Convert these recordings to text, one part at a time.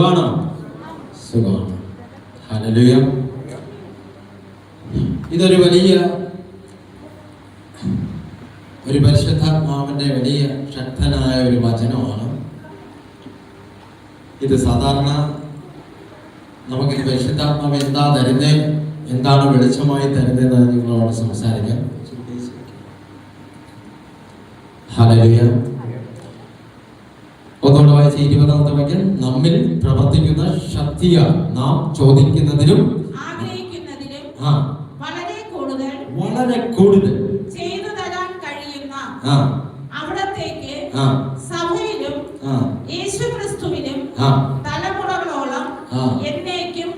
സുഖാണോ? സുഖമാണ്. ഹല്ലേലൂയ. ഇതൊരു വലിയ ഒരു പരിശുദ്ധാത്മാവിന്റെ വലിയ ശക്തനായ ഒരു വചനമാണ്. ഇത് സാധാരണ നമുക്ക് പരിശുദ്ധാത്മാവ് എന്താ തരുന്നേ, എന്താണ് വെളിച്ചമായി തരുന്നതെന്ന് നിങ്ങളോട് സംസാരിക്കാം. ഹല്ലേലൂയ. ഒന്നുകൂടെ വായിച്ച 20-ാമത്തെ വാക്യം, നമ്മിൽ പ്രവർത്തിക്കുന്ന ശക്തിയാ നാം ചോദിക്കുന്നതിനും വളരെ കൂടുതൽ ചെയ്തു തരാൻ കഴിയുന്ന അവിടത്തേക്ക് സഭയിലും യേശുക്രിസ്തുവിലും തലമുറകളോളം എന്നേക്കും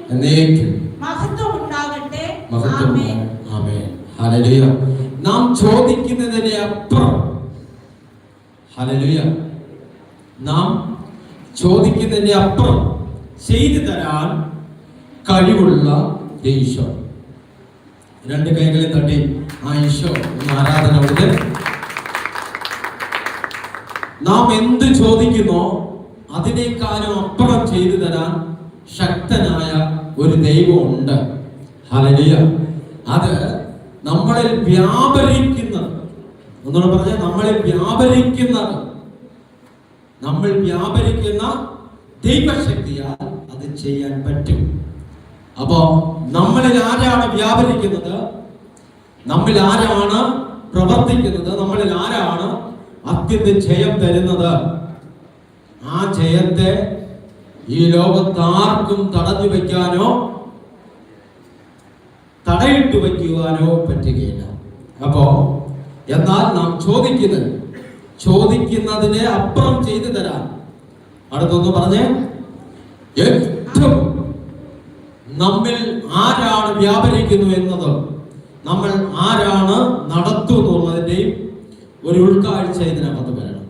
മഹത്വം ഉണ്ടാകട്ടെ. ആമേൻ. ഹല്ലേലൂയ. നാം ചോദിക്കുന്നതിനെ അപ്പുറം, ഹല്ലേലൂയ, നാം ചോദിക്കുന്നതിന്റെ അപ്പുറം ചെയ്തു തരാൻ കഴിവുള്ള ഈശോ. രണ്ട് കൈകളിൽ തട്ടി ആ ഈശോ ഒന്ന് ആരാധന കൊടുത്ത്. നാം എന്ത് ചോദിക്കുന്നോ അതിനേക്കാളും അപ്പുറം ചെയ്തു തരാൻ ശക്തനായ ഒരു ദൈവം ഉണ്ട്. ഹല്ലേലൂയ. അത് നമ്മളിൽ വ്യാപരിക്കുന്നത്, ഒന്നുകൂടെ പറഞ്ഞ, നമ്മളിൽ വ്യാപരിക്കുന്നത്, നമ്മൾ വ്യാപരിക്കുന്ന ദൈവശക്തിയാൽ അത് ചെയ്യാൻ പറ്റും. അപ്പോ നമ്മളിൽ ആരാണ് വ്യാപരിക്കുന്നത്, നമ്മിൽ ആരാണ് പ്രവർത്തിക്കുന്നത്, നമ്മളിൽ ആരാണ് അത്യന്ത ജയം തരുന്നത്? ആ ജയത്തെ ഈ ലോകത്താർക്കും തടഞ്ഞു വയ്ക്കാനോ തടയിട്ട് വയ്ക്കുവാനോ പറ്റുകയില്ല. അപ്പോ എന്നാൽ നാം ചോദിക്കുന്നതിനെ അപ്പുറം ചെയ്തു തരാൻ, അടുത്തൊന്ന് പറഞ്ഞേ, ഏറ്റവും നമ്മിൽ ആരാണ് വ്യാപരിക്കുന്നു എന്നത്, നമ്മൾ ആരാണ് നടത്തുന്നുള്ളതിൻ്റെയും ഒരു ഉൾക്കാഴ്ച ഇതിനകത്ത് വരണം.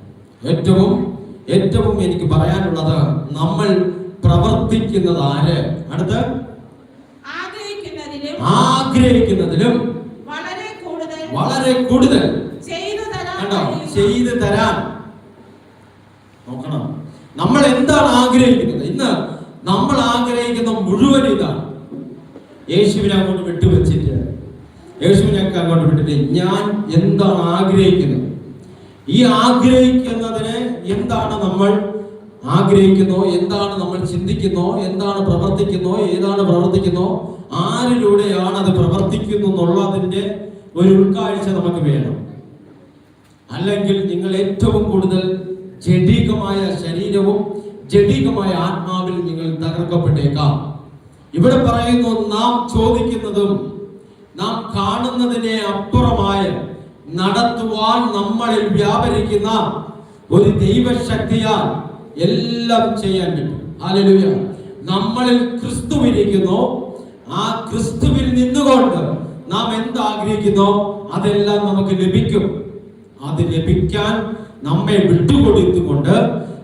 ഏറ്റവും എനിക്ക് പറയാനുള്ളത്, നമ്മൾ പ്രവർത്തിക്കുന്നത് ആര്? അടുത്ത് ആഗ്രഹിക്കുന്നതിലും വളരെ കൂടുതൽ ചെയ്തു തരാൻ നോക്കണം. നമ്മൾ എന്താണ് ആഗ്രഹിക്കുന്നത്? ഇന്ന് നമ്മൾ ആഗ്രഹിക്കുന്ന മുഴുവൻ ഇതാണ്. യേശുവിനെ അങ്ങോട്ട് വിട്ടുവെച്ചിട്ട്, യേശുവിനൊക്കെ അങ്ങോട്ട് വിട്ടിട്ട് ഞാൻ എന്താണ് ആഗ്രഹിക്കുന്നത്, ഈ ആഗ്രഹിക്കുന്നതിന് എന്താണ് നമ്മൾ ആഗ്രഹിക്കുന്നോ, എന്താണ് നമ്മൾ ചിന്തിക്കുന്നോ, എന്താണ് പ്രവർത്തിക്കുന്നോ, ഏതാണ് പ്രവർത്തിക്കുന്നോ, ആരിലൂടെയാണ് അത് പ്രവർത്തിക്കുന്നു എന്നുള്ളതിന്റെ ഒരു ഉൾക്കാഴ്ച നമുക്ക് വേണം. അല്ലെങ്കിൽ നിങ്ങൾ ഏറ്റവും കൂടുതൽ ജഡികമായ ശരീരവും ജഡികമായ ആത്മാവിൽ നിങ്ങൾ തകർക്കപ്പെട്ടേക്കാം. ഇവിടെ പറയുന്നു, നാം ചോദിക്കുന്നതും നാം കാണുന്നതിനെ അപ്പുറമായ നടത്തുവാൻ നമ്മളിൽ വ്യാപരിക്കുന്ന ഒരു ദൈവശക്തിയാൽ എല്ലാം ചെയ്യാൻ പറ്റും. ഹല്ലേലൂയ. നമ്മളിൽ ക്രിസ്തുവിരിക്കുന്നു. ആ ക്രിസ്തുവിൽ നിന്നുകൊണ്ട് നാം എന്താഗ്രഹിക്കുന്നോ അതെല്ലാം നമുക്ക് ലഭിക്കും. അത് ലഭിക്കാൻ നമ്മെ വിട്ടുകൊടുത്തുകൊണ്ട്,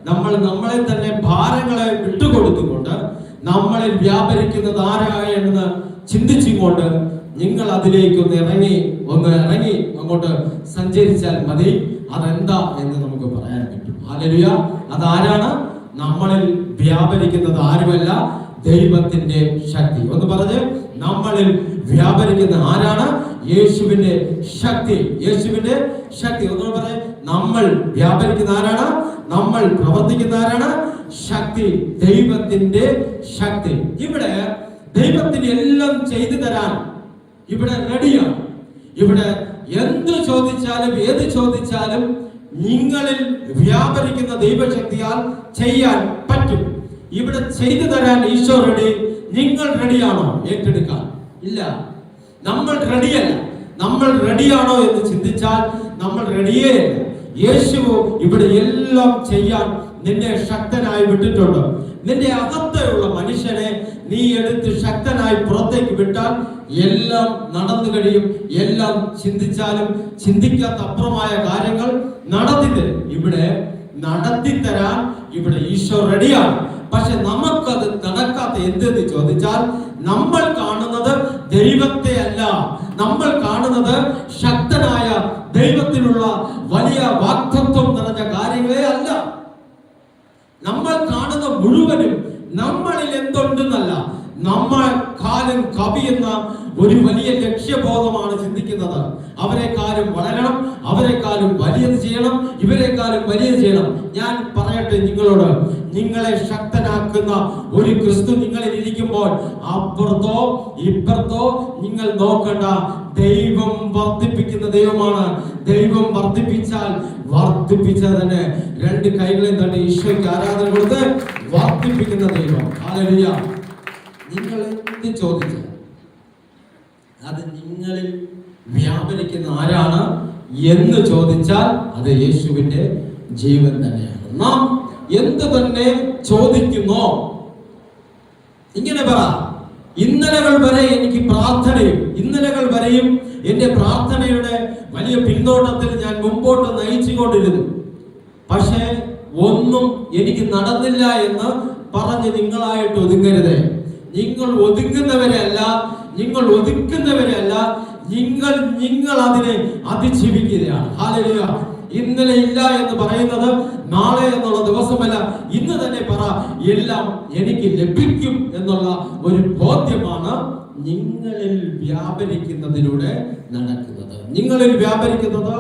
നമ്മളെ തന്നെ ഭാരങ്ങളെ വിട്ടുകൊടുത്തുകൊണ്ട്, നമ്മളിൽ വ്യാപരിക്കുന്നത് ആരായെന്ന് ചിന്തിച്ചുകൊണ്ട് നിങ്ങൾ അതിലേക്ക് ഒന്ന് ഇറങ്ങി അങ്ങോട്ട് സഞ്ചരിച്ചാൽ മതി. അതെന്താ എന്ന് നമുക്ക് പറയാൻ പറ്റും. ഹല്ലേലൂയ. അതാരാണ്? നമ്മളിൽ വ്യാപരിക്കുന്നത് ആരുമല്ല, ദൈവത്തിന്റെ ശക്തി. ഒന്ന് പറഞ്ഞ്, നമ്മളിൽ വ്യാപരിക്കുന്ന ആരാണ്? യേശുവിന്റെ ശക്തി. യേശുവിന്റെ ശക്തി. ഒന്ന് പറഞ്ഞ്, നമ്മൾ വ്യാപരിക്കുന്ന ആരാണ്? നമ്മൾ പ്രവർത്തിക്കുന്ന ആരാണ്? ശക്തി, ദൈവത്തിന്റെ ശക്തി. ഇവിടെ ദൈവത്തിന് എല്ലാം ചെയ്തു തരാൻ ഇവിടെ റെഡിയാണ്. ഇവിടെ എന്ത് ചോദിച്ചാലും ഏത് ചോദിച്ചാലും നിങ്ങളിൽ വ്യാപരിക്കുന്ന ദൈവശക്തിയാൽ ചെയ്യാൻ പറ്റും. ഇവിടെ ചെയ്തു തരാൻ ഈശോ റെഡി. നിങ്ങൾ റെഡിയാണോ ഏറ്റെടുക്കാൻ? ഇല്ല, നമ്മൾ റെഡിയല്ല. നമ്മൾ റെഡിയാണോ എന്ന് ചിന്തിച്ചാൽ നമ്മൾ റെഡിയേ അല്ല. യേശു ഇവിടെ എല്ലാം ചെയ്യാൻ നിന്നെ ശക്തനായി വിട്ടിട്ടുണ്ട്. നിന്റെ അകത്തുള്ള മനുഷ്യനെ നീ എടുത്ത് ശക്തനായി പുറത്തേക്ക് വിട്ടാൽ എല്ലാം നടന്നു കഴിയും. എല്ലാം ചിന്തിച്ചാലും ചിന്തിക്കാത്ത അപ്പുറമായ കാര്യങ്ങൾ നടത്തിത്തരും. ഇവിടെ നടത്തിത്തരാൻ ഇവിടെ ഈശോ റെഡിയാണ്. പക്ഷെ നമുക്കത് നടക്കാത്ത എന്തെന്ന് ചോദിച്ചാൽ, നമ്മൾ കാണുന്നത് ദൈവത്തെ അല്ല, നമ്മൾ കാണുന്നത് ശക്തനായ ദൈവത്തിലുള്ള വലിയ വാഗ്ദത്തം നിറഞ്ഞ കാര്യങ്ങളെ അല്ല. നമ്മൾ കാണുന്ന മുഴുവനും നമ്മളിൽ എന്തുണ്ടെന്നല്ല, നമ്മളെക്കാളും കവിയുന്ന ഒരു വലിയ ലക്ഷ്യബോധമാണ് ചിന്തിക്കുന്നത്. അവരെക്കാളും വളരണം, അവരെക്കാളും വലിയത് ചെയ്യണം, ഇവരെക്കാളും വലിയത് ചെയ്യണം. ഞാൻ പറയട്ടെ നിങ്ങളോട്, നിങ്ങളെ ശക്തനാക്കുന്ന ഒരു ക്രിസ്തു നിങ്ങളിൽ ഇരിക്കുമ്പോൾ അപ്പുറത്തോ ഇപ്പുറത്തോ നിങ്ങൾ നോക്കണ്ട. ദൈവം വർദ്ധിപ്പിക്കുന്ന ദൈവമാണ്. ദൈവം വർദ്ധിപ്പിച്ചാൽ വർദ്ധിപ്പിച്ചതിന് രണ്ട് കൈകളെയും തട്ടി ഈശോയ്ക്ക് ആരാധന കൊടുത്ത് വർദ്ധിപ്പിക്കുന്ന ദൈവം. ഹല്ലേലൂയ. നിങ്ങൾ എന്ത് ചോദിച്ചാൽ അത് നിങ്ങളിൽ വ്യാപരിക്കുന്ന ആരാണ് എന്ന് ചോദിച്ചാൽ അത് യേശുവിന്റെ ജീവൻ തന്നെയാണ്. നാം എന്ത് തന്നെ ചോദിക്കുന്നോ, ഇങ്ങനെ പറ, ഇന്നലകൾ വരെ എനിക്ക് പ്രാർത്ഥനയും, ഇന്നലകൾ വരെയും എന്റെ പ്രാർത്ഥനയുടെ വലിയ പിന്നോട്ടത്തിൽ ഞാൻ മുമ്പോട്ട് നയിച്ചുകൊണ്ടിരുന്നു. പക്ഷേ ഒന്നും എനിക്ക് നടന്നില്ല എന്ന് പറഞ്ഞ് നിങ്ങളായിട്ട് ഒതുങ്ങരുത്. നിങ്ങൾ ഒതുങ്ങുന്നവരല്ല, നിങ്ങൾ ഒതുക്കുന്നവരല്ല, നിങ്ങൾ അതിനെ അതിജീവിക്കുകയാണ്. ഹല്ലേലൂയ. ഇന്നലെ ഇല്ല എന്ന് പറയുന്നത് നാളെ എന്നുള്ള ദിവസമല്ല, ഇന്ന് തന്നെ പറ, എല്ലാം എനിക്ക് ലഭിക്കും എന്നുള്ള ഒരു ബോധ്യമാണ് നിങ്ങളിൽ വ്യാപരിക്കുന്നതിലൂടെ നടക്കുന്നത്. നിങ്ങളിൽ വ്യാപരിക്കുന്നത്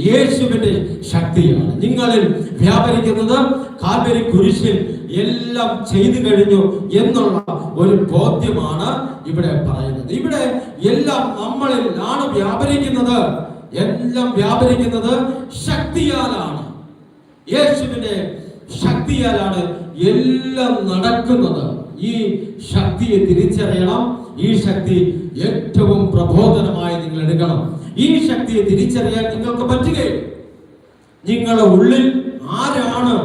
യേശുവിന്റെ ശക്തിയാണ്. നിങ്ങളിൽ വ്യാപരിക്കുന്നത് കാൽവരി കുരിശിൽ എല്ലാം ചെയ്തു കഴിഞ്ഞു എന്നുള്ള ഒരു ബോധ്യമാണ് ഇവിടെ പറയുന്നത്. ഇവിടെ എല്ലാം നമ്മളിൽ ആണ് വ്യാപരിക്കുന്നത്. എല്ലാം വ്യാപരിക്കുന്നത് ശക്തിയാലാണ്, യേശുവിന്റെ ശക്തിയാലാണ് എല്ലാം നടക്കുന്നത്. ഈ ശക്തിയെ തിരിച്ചറിയണം. ഈ ശക്തി ഏറ്റവും പ്രബോധനമായി നിങ്ങൾ എടുക്കണം. ഈ ശക്തിയെ തിരിച്ചറിയാൻ നിങ്ങൾക്ക് പറ്റുകയില്ല. നിങ്ങളുടെ ഉള്ളിൽ ആരാണ്,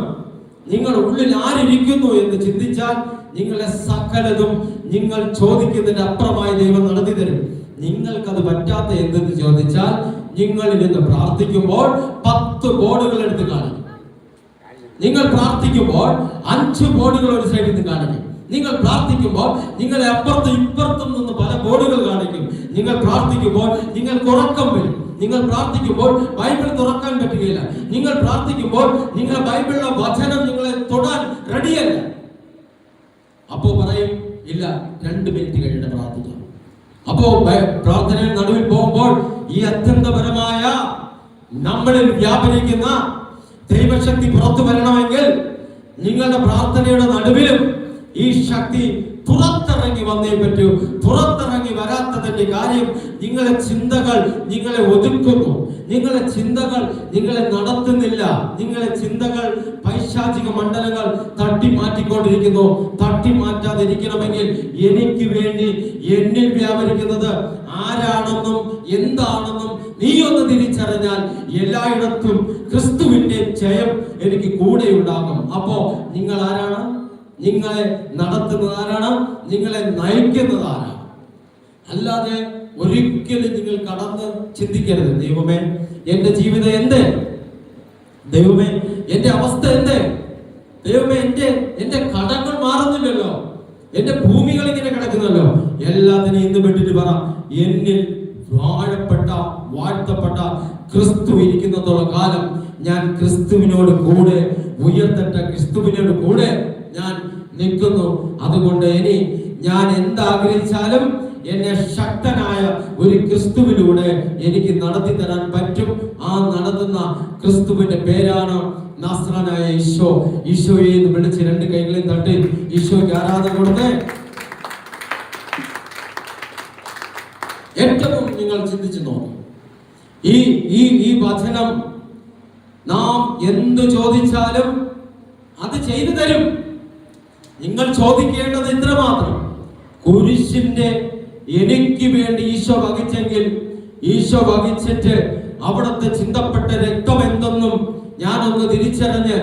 നിങ്ങളുടെ ഉള്ളിൽ ആരിയ്ക്കുന്നു എന്ന് ചിന്തിച്ചാൽ നിങ്ങളെ സകലതും നിങ്ങൾ ചോദിക്കുന്നതിന്റെ അപ്പുറമായി ദൈവം നടത്തി തരും. നിങ്ങൾക്കത് പറ്റാത്ത എന്തെന്ന് ചോദിച്ചാൽ നിങ്ങൾ ഇരുന്ന് പ്രാർത്ഥിക്കുമ്പോൾ 10 ബോർഡുകൾ എടുത്ത് കാണിക്കും. നിങ്ങൾ പ്രാർത്ഥിക്കുമ്പോൾ 5 ബോർഡുകൾ ഒരു സൈഡിൽ നിന്ന് കാണിക്കും. നിങ്ങൾ പ്രാർത്ഥിക്കുമ്പോൾ നിങ്ങളെ അപ്പുറത്തും ഇപ്പുറത്തും നിന്ന് പല ബോർഡുകൾ കാണിക്കും. നിങ്ങൾ പ്രാർത്ഥിക്കുമ്പോൾ നിങ്ങൾക്ക് ഉറക്കം വരും. നിങ്ങൾ പ്രാർത്ഥിക്കുമ്പോൾ ബൈബിൾ തുറക്കാൻ പറ്റുകയില്ല. നിങ്ങൾ പ്രാർത്ഥിക്കുമ്പോൾ നിങ്ങളുടെ ബൈബിളിലെ വചനം നിങ്ങളെ തൊടാൻ റെഡിയല്ല. അപ്പോ പറയും, ഇല്ല 2 മിനിറ്റ് കഴിഞ്ഞിട്ട് പ്രാർത്ഥിക്കാം. അപ്പോ പ്രാർത്ഥനയിൽ നടുവിൽ പോകുമ്പോൾ ഈ അത്യന്തപരമായ നമ്മളിൽ വ്യാപരിക്കുന്ന ദൈവശക്തി പുറത്തു വരണമെങ്കിൽ നിങ്ങളുടെ പ്രാർത്ഥനയുടെ നടുവിലും ഈ ശക്തി പുറത്തിറങ്ങി വന്നേ പറ്റൂ. പുറത്തിറങ്ങി വരാത്തതിന്റെ കാര്യം നിങ്ങളുടെ ചിന്തകൾ നിങ്ങളെ ഒതുക്കുന്നു. നിങ്ങളുടെ ചിന്തകൾ നിങ്ങളെ നടത്തുന്നില്ല. നിങ്ങളുടെ ചിന്തകൾ പൈശാചിക മണ്ഡലങ്ങൾ തട്ടി മാറ്റിക്കൊണ്ടിരിക്കുന്നു. തട്ടി മാറ്റാതിരിക്കണമെങ്കിൽ എനിക്ക് വേണ്ടി എന്നിൽ വ്യാപരിക്കുന്നത് ആരാണെന്നും എന്താണെന്നും നീ ഒന്ന് തിരിച്ചറിഞ്ഞാൽ എല്ലായിടത്തും ക്രിസ്തുവിന്റെ ജയം എനിക്ക് കൂടെ ഉണ്ടാകും. അപ്പോ നിങ്ങൾ ആരാണ്? നിങ്ങളെ നടത്തുന്നത് ആരാണ്? നിങ്ങളെ നയിക്കുന്നത് ആരാണ്? അല്ലാതെ ഒരിക്കലും നിങ്ങൾ കടന്ന് ചിന്തിക്കരുത്, ദൈവമേ എന്റെ ജീവിതം എന്തേ, ദൈവമേ എന്റെ അവസ്ഥ എന്തേ, ദൈവമേ എന്റെ കടങ്ങൾ മാറുന്നില്ലല്ലോ, എന്റെ ഭൂമികൾ ഇങ്ങനെ കിടക്കുന്നല്ലോ. എല്ലാത്തിനെയും ഇന്ന് വിട്ടിട്ട് പറ, എന്നിൽ വാഴ്ത്തപ്പെട്ട ക്രിസ്തു ഇരിക്കുന്നതോളം കാലം ഞാൻ ക്രിസ്തുവിനോട് കൂടെ ഉയർത്തട്ട ക്രിസ്തുവിനോട് കൂടെ ഞാൻ നിൽക്കുന്നു. അതുകൊണ്ട് ഇനി ഞാൻ എന്താഗ്രഹിച്ചാലും എന്നെ ശക്തനായ ഒരു ക്രിസ്തുവിലൂടെ എനിക്ക് നടത്തി തരാൻ പറ്റും. ആ നടത്തുന്ന ക്രിസ്തുവിന്റെ പേരാണ് നസ്രാനായ ഈശോ. ഈശോയെ എന്ന് വിളിച്ച് 2 കൈകളെയും തട്ടി ഈശോയ്ക്ക് ആരാധന കൊടുത്ത് ഏറ്റവും നിങ്ങൾ ചിന്തിച്ചു നോക്കും. ഈ വചനം നാം എന്ത് ചോദിച്ചാലും അത് ചെയ്തു തരും. നിങ്ങൾ ചോദിക്കേണ്ടത് ഇത്രമാത്രം, കുരിശിന്റെ എനിക്ക് വേണ്ടി ഈശോ വഹിച്ചെങ്കിൽ ഈശോ വഹിച്ചിട്ട് അവിടുത്തെ ചിന്തപ്പെട്ട രക്തം എന്തെന്നും ഞാനൊന്ന് തിരിച്ചറിഞ്ഞ്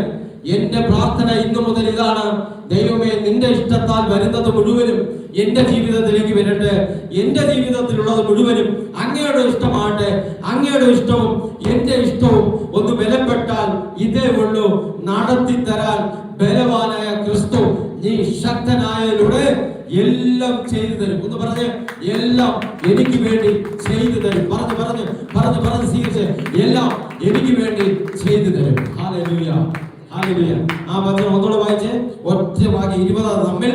എന്റെ പ്രാർത്ഥന ഇന്നു മുതൽ ഇതാണ്, ദൈവമേ നിന്റെ ഇഷ്ടത്താൽ വരുന്നത് മുഴുവനും എന്റെ ജീവിതത്തിലേക്ക് വരട്ടെ, എന്റെ ജീവിതത്തിലുള്ളത് മുഴുവനും അങ്ങയുടെ ഇഷ്ടമാകട്ടെ, അങ്ങയുടെ ഇഷ്ടവും എന്റെ ഇഷ്ടവും ഒന്ന് ബലപ്പെട്ടാൽ ഇതേ ഉള്ളൂ നടത്തി തരാൻ ബലവാനായ ക്രിസ്തു. നീ ശക്തനായതിലൂടെ എല്ലാം ചെയ്തു തരും. ഒന്ന് പറഞ്ഞ്, എല്ലാം എനിക്ക് വേണ്ടി ചെയ്തു തരും. പറഞ്ഞ് സ്വീകരിച്ച് എല്ലാം എനിക്ക് വേണ്ടി ചെയ്തു തരും. Hallelujah, hallelujah. ആ വചനം ഒന്നുകൂടെ വായിച്ചേ. ഒറ്റ വാക്യം 20 നമ്മിൽ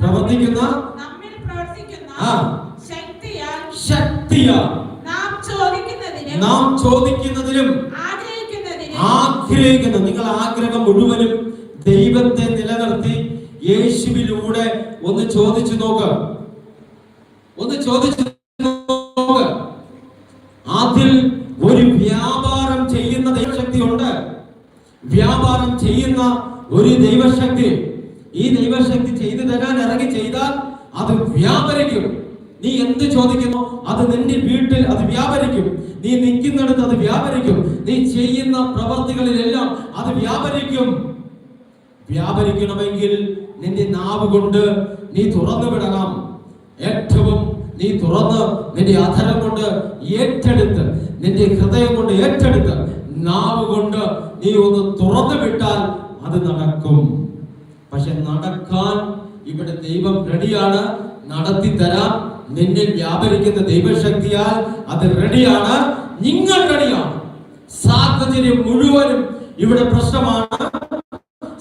പ്രവർത്തിക്കുന്ന ശക്തിയാൽ നാം ചോദിക്കുന്നതിലും ആഗ്രഹിക്കുന്ന നിങ്ങൾ ആഗ്രഹം മുഴുവനും ദൈവത്തെ നിലനിർത്തി യേശുവിലൂടെ ഒന്ന് ചോദിച്ചു നോക്ക്. ഒന്ന് ചോദിച്ചു നോക്ക്. അതിൽ ഒരു വ്യാപാരം ചെയ്യുന്ന ദൈവശക്തി ഉണ്ട്. വ്യാപാരം ചെയ്യുന്ന ഒരു ദൈവശക്തി. ഈ ദൈവശക്തി ചെയ്തു തരാൻ ഇറങ്ങി ചെയ്താൽ അത് വ്യാപരിക്കും. നീ എന്ത് ചോദിക്കുന്നു അത് നിന്റെ വീട്ടിൽ അത് വ്യാപരിക്കും. നീ നിൽക്കുന്നിടത്ത് അത് വ്യാപരിക്കും. നീ ചെയ്യുന്ന പ്രവർത്തികളിലെല്ലാം അത് വ്യാപരിക്കും. വ്യാപരിക്കണമെങ്കിൽ നിന്റെ നാവ് കൊണ്ട് നീ തുറന്നു വിടണം. ഏറ്റവും നീ തുറന്ന് നിന്റെ അധരം കൊണ്ട് ഏറ്റെടുത്ത്, നിന്റെ ഹൃദയം കൊണ്ട് ഏറ്റെടുത്ത്, നാവ് കൊണ്ട് നീ ഒന്ന് തുറന്നു വിട്ടാൽ അത് നടക്കും. പക്ഷെ നടക്കാൻ ഇവിടെ ദൈവം റെഡിയാണ്, നടത്തി തരാം. നിന്നിൽ വ്യാപരിക്കുന്ന ദൈവശക്തിയാൽ അത് റെഡിയാണ്. നിങ്ങൾ റെഡിയാണ്. സാഹചര്യം മുഴുവനും ഇവിടെ പ്രശ്നമാണ്.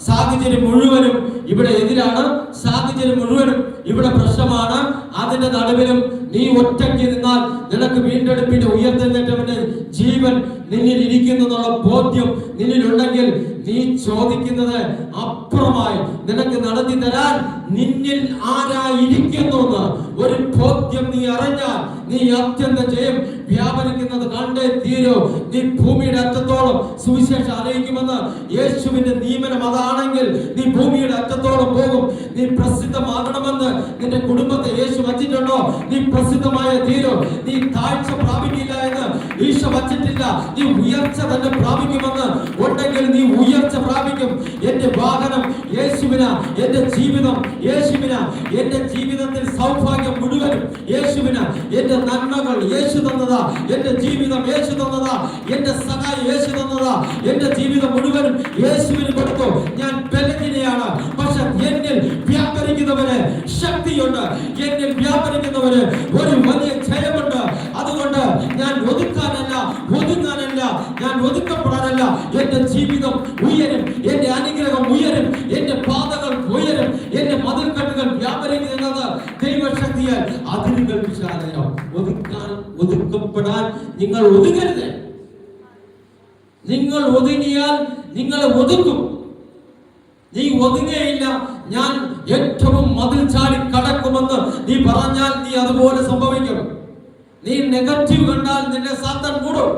സാഹചര്യം മുഴുവനും ഇവിടെ എതിരാണ്. സാഹചര്യം മുഴുവനും ഇവിടെ പ്രശ്നമാണ്. അതിന്റെ നടുവിലും നീ ഒറ്റയ്ക്ക് നിന്നാൽ നിനക്ക് വീണ്ടെടുപ്പിന്റെ ഉയർത്തെഴുന്നേറ്റവന്റെ ജീവൻ നിന്നിൽ ഇരിക്കുന്നു എന്നുള്ള ബോധ്യം നിന്നിലുണ്ടെങ്കിൽ നീ ചോദിക്കുന്നത് അപ്പുറമായി നിനക്ക് നടത്തി തരാൻ നിന്നിൽ ആരായിരിക്കുന്നു എന്ന് ഒരു ബോധ്യം നീ അറിഞ്ഞാൽ നീ അത്യന്ത ജയം വ്യാപരിക്കുന്നത് കണ്ടേ തീരൂ. നീ ഭൂമിയുടെ അറ്റത്തോളം സുവിശേഷം അറിയിക്കുമെന്ന് യേശുവിന്റെ നിയമനം അതാണെങ്കിൽ നീ ഭൂമിയുടെ അറ്റത്തോളം പോകും. നീ പ്രസിദ്ധമാകണമെന്ന് നിന്റെ കുടുംബത്തെ യേശു വച്ചിട്ടുണ്ടോ? നീ പ്രസിദ്ധമായ തീരോ. നീ താഴ്ച പ്രാപിക്കില്ല എന്ന് ഈശോ വച്ചിട്ടില്ല. നീ ഉയർച്ച തന്നെ പ്രാപിക്കുമെന്ന് ഉണ്ടെങ്കിൽ നീ ഉയർച്ച പ്രാപിക്കും. എന്റെ വാഹനം യേശുവിന, എന്റെ ജീവിതം യേശുവിന, എന്റെ ജീവിതത്തിൽ സൗഭാഗ്യം മുഴുവനും യേശുവിന, എന്റെ നന്മകൾ യേശു തന്നതാ, എന്റെ ജീവിതം യേശു തന്നതാ, എന്റെ സഹായം യേശു തന്നതാ, എന്റെ ജീവിതം മുഴുവനും യേശുവിന് കൊടുത്തു. ഞാൻ ബലഹീനയാണ്, പക്ഷെ എന്നിൽ വ്യാപരിക്കുന്നവന് ശക്തിയുണ്ട്. എന്നിൽ വ്യാപരിക്കുന്നവന് ഒരു വലിയ ജയമുണ്ട്. അതുകൊണ്ട് ഞാൻ ഒതുക്കാനല്ല, ഒതുങ്ങാനല്ല, ഞാൻ ഒതുക്കപ്പെടാനല്ല. എന്റെ ജീവിതം ഉയരും, എന്റെ അനുഗ്രഹം ഉയരും, എന്റെ പാതകൾ ഉയരും, എന്റെ മതിൽക്കെട്ടുകൾ വ്യാപരിക്കുന്നത് ദൈവശക്തിയാൽ. അതിരുകൾ വിശാലയോ. ഒതുക്കപ്പെടാൻ നിങ്ങൾ ഒതുങ്ങരുത്. നിങ്ങൾ ഒതുങ്ങിയാൽ നിങ്ങളെ ഒതുക്കും. നീ ഒതുങ്ങയില്ല. ഞാൻ ഏറ്റവും മതിൽ ചാടി കടക്കുമെന്ന് നീ പറഞ്ഞാൽ നീ അതുപോലെ സംഭവിക്കും. നീ നെഗറ്റീവ് കണ്ടാൽ നിന്നെ സാത്താൻ മൂടും.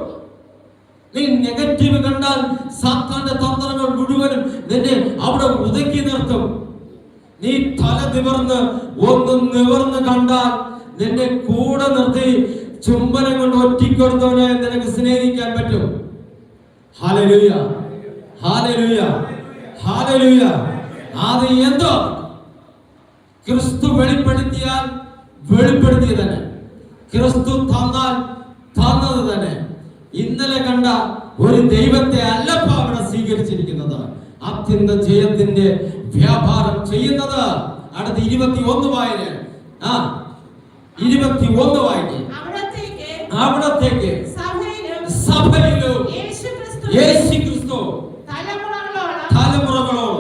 നീ നെഗറ്റീവ് കണ്ടാൽ സാത്താന്റെ തന്ത്രങ്ങൾ മുഴുവനും നിന്നെ അവിടെ ഒതുക്കി നിർത്തും. നീ തല നിവർന്ന് ഒന്ന് നിവർന്ന് കണ്ടാൽ നിന്നെ കൂടെ നിർത്തി ചുംബനം കൊണ്ട് ഒറ്റിക്കൊടുത്തവനെ നിനക്ക് സ്നേഹിക്കാൻ പറ്റും. Hallelujah, hallelujah, hallelujah. അത് എന്തോ ക്രിസ്തു വെളിപ്പെടുത്തിയാൽ വെളിപ്പെടുത്തിയ തന്നെ, ക്രിസ്തു തന്നാൽ തന്നത് തന്നെ. ഇന്നലെ കണ്ട ഒരു ദൈവത്തെ അല്ലപ്പ അവിടെ സ്വീകരിച്ചിരിക്കുന്നത്. അത്യന്ത ജയത്തിന്റെ വ്യാപാരം ചെയ്യുന്നത്. അടുത്ത 21 വായന. 21 വായിക്ക്. അവിടത്തേക്ക് സഭയിലും യേശുക്രിസ്തു തലമുറകളോളം